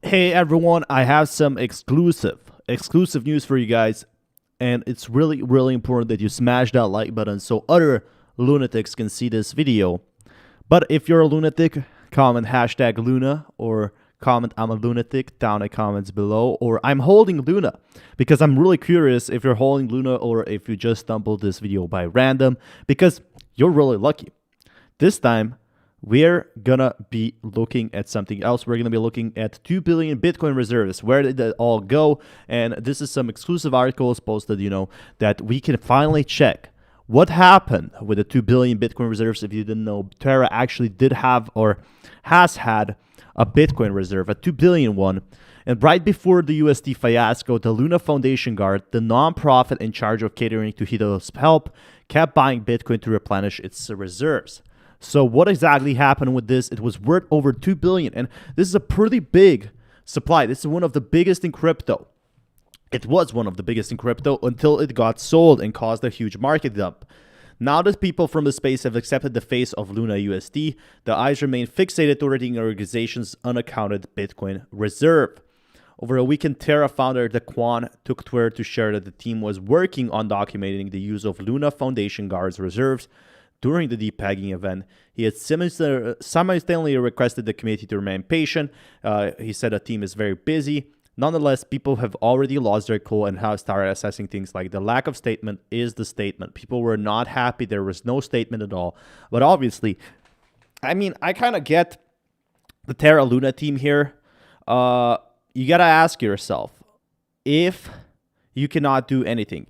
Hey everyone, I have some exclusive news for you guys, and it's really important that you smash that like button so other lunatics can see this video. But if you're a lunatic, comment hashtag Luna or comment I'm a lunatic down in the comments below, or I'm holding Luna, because I'm really curious if you're holding Luna or if you just stumbled this video by random, because you're really lucky. This time we're gonna be looking at something else. We're gonna be looking at 2 billion Bitcoin reserves. Where did that all go? And this is some exclusive articles posted, that we can finally check what happened with the 2 billion Bitcoin reserves. If you didn't know, Terra actually did have or has had a Bitcoin reserve, a 2 billion one. And right before the USD fiasco, the Luna Foundation Guard, the nonprofit in charge of catering to Hito's help, kept buying Bitcoin to replenish its reserves. So what exactly happened with this? It was worth over 2 billion, and this is a pretty big supply. This is one of the biggest in crypto. It was one of the biggest in crypto until it got sold and caused a huge market dump. Now that people from the space have accepted the face of Luna USD, the eyes remain fixated toward the organization's unaccounted Bitcoin reserve. Over a weekend, TERRA founder Daquan took Twitter to share that the team was working on documenting the use of Luna Foundation Guard's reserves during the depegging event. He had simultaneously requested the community to remain patient. He said the team is very busy. Nonetheless, people have already lost their cool and have started assessing things like the lack of statement is the statement. People were not happy. There was no statement at all. But obviously, I kind of get the Terra Luna team here. You got to ask yourself, if you cannot do anything,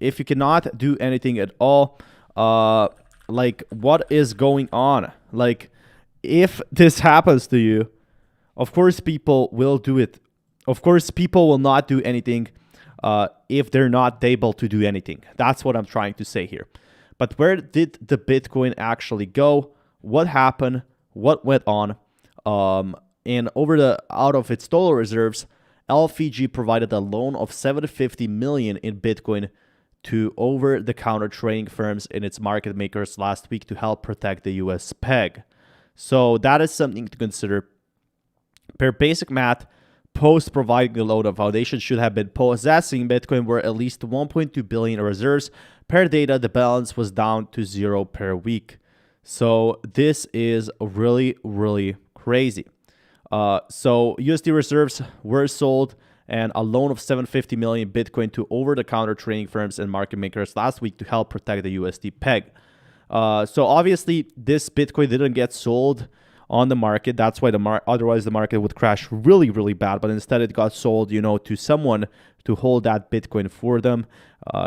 at all, like, what is going on? Like, if this happens to you, of course people will do it. Of course people will not do anything if they're not able to do anything. That's what I'm trying to say here. But where did the Bitcoin actually go? What happened? What went on? And out of its total reserves, LFG provided a loan of $750 million in Bitcoin to over-the-counter trading firms and its market makers last week to help protect the US peg. So that is something to consider. Per basic math, post providing the loan, the foundation should have been possessing Bitcoin worth at least 1.2 billion reserves. Per data, the balance was down to 0 per week. So this is really crazy. So USD reserves were sold, and a loan of 750 million Bitcoin to over-the-counter trading firms and market makers last week to help protect the USD peg. So obviously, this Bitcoin didn't get sold on the market. That's why otherwise the market would crash really bad. But instead, it got sold, to someone to hold that Bitcoin for them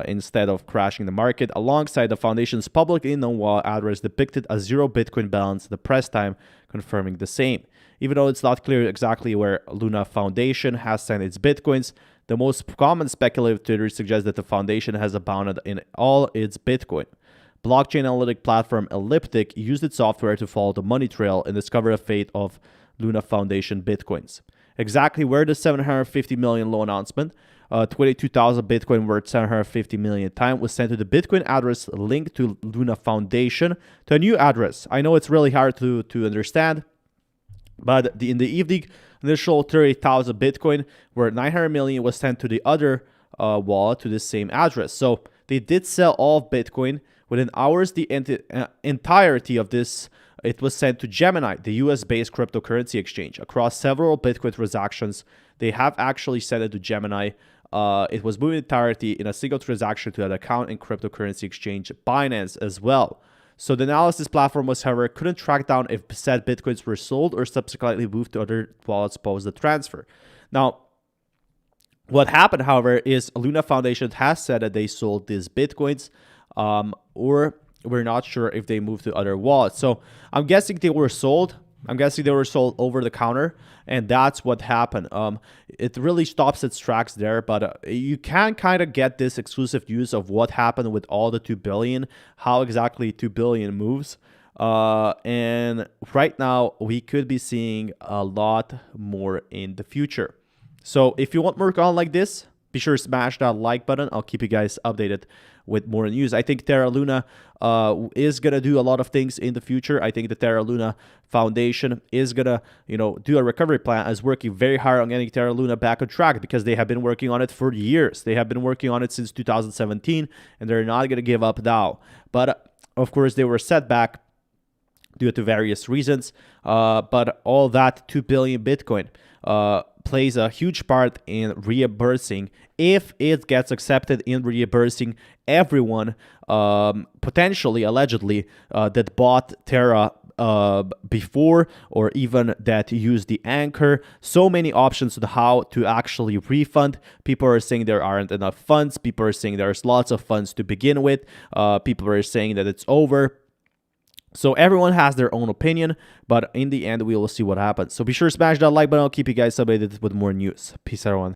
instead of crashing the market. Alongside the foundation's publicly known wallet address depicted a 0 Bitcoin balance, the press time confirming the same. Even though it's not clear exactly where Luna Foundation has sent its Bitcoins, the most common speculative theory suggests that the foundation has abounded in all its Bitcoin. Blockchain analytic platform Elliptic used its software to follow the money trail and discover the fate of Luna Foundation Bitcoins. Exactly where the 750 million loan announcement, 22,000 Bitcoin worth 750 million time, was sent to the Bitcoin address linked to Luna Foundation to a new address. I know it's really hard to understand, but in the evening, initial 30,000 Bitcoin worth 900 million was sent to the other wallet to the same address. So they did sell all of Bitcoin. Within hours, the entirety of this, it was sent to Gemini, the US-based cryptocurrency exchange. Across several Bitcoin transactions, they have actually sent it to Gemini. It was moved in entirety in a single transaction to an account in cryptocurrency exchange Binance as well. So the analysis platform however, couldn't track down if said Bitcoins were sold or subsequently moved to other wallets post the transfer. Now, what happened, however, is Luna Foundation has said that they sold these Bitcoins, or we're not sure if they moved to other wallets. So I'm guessing they were sold. I'm guessing they were sold over the counter, and that's what happened. It really stops its tracks there, but you can kind of get this exclusive news of what happened with all the 2 billion, how exactly 2 billion moves. And right now, we could be seeing a lot more in the future. So if you want more content like this, be sure to smash that like button. I'll keep you guys updated with more news. I think Terra Luna is gonna do a lot of things in the future. I think the Terra Luna Foundation is gonna, do a recovery plan, is working very hard on getting Terra Luna back on track, because they have been working on it for years. They have been working on it since 2017, and they're not gonna give up now. But of course, they were set back due to various reasons. But all that 2 billion Bitcoin plays a huge part in reimbursing, if it gets accepted, in reimbursing everyone, potentially, allegedly, that bought Terra before, or even that used the anchor. So many options on how to actually refund. People are saying there aren't enough funds. People are saying there's lots of funds to begin with. People are saying that it's over. So everyone has their own opinion, but in the end, we will see what happens. So be sure to smash that like button. I'll keep you guys updated with more news. Peace, everyone.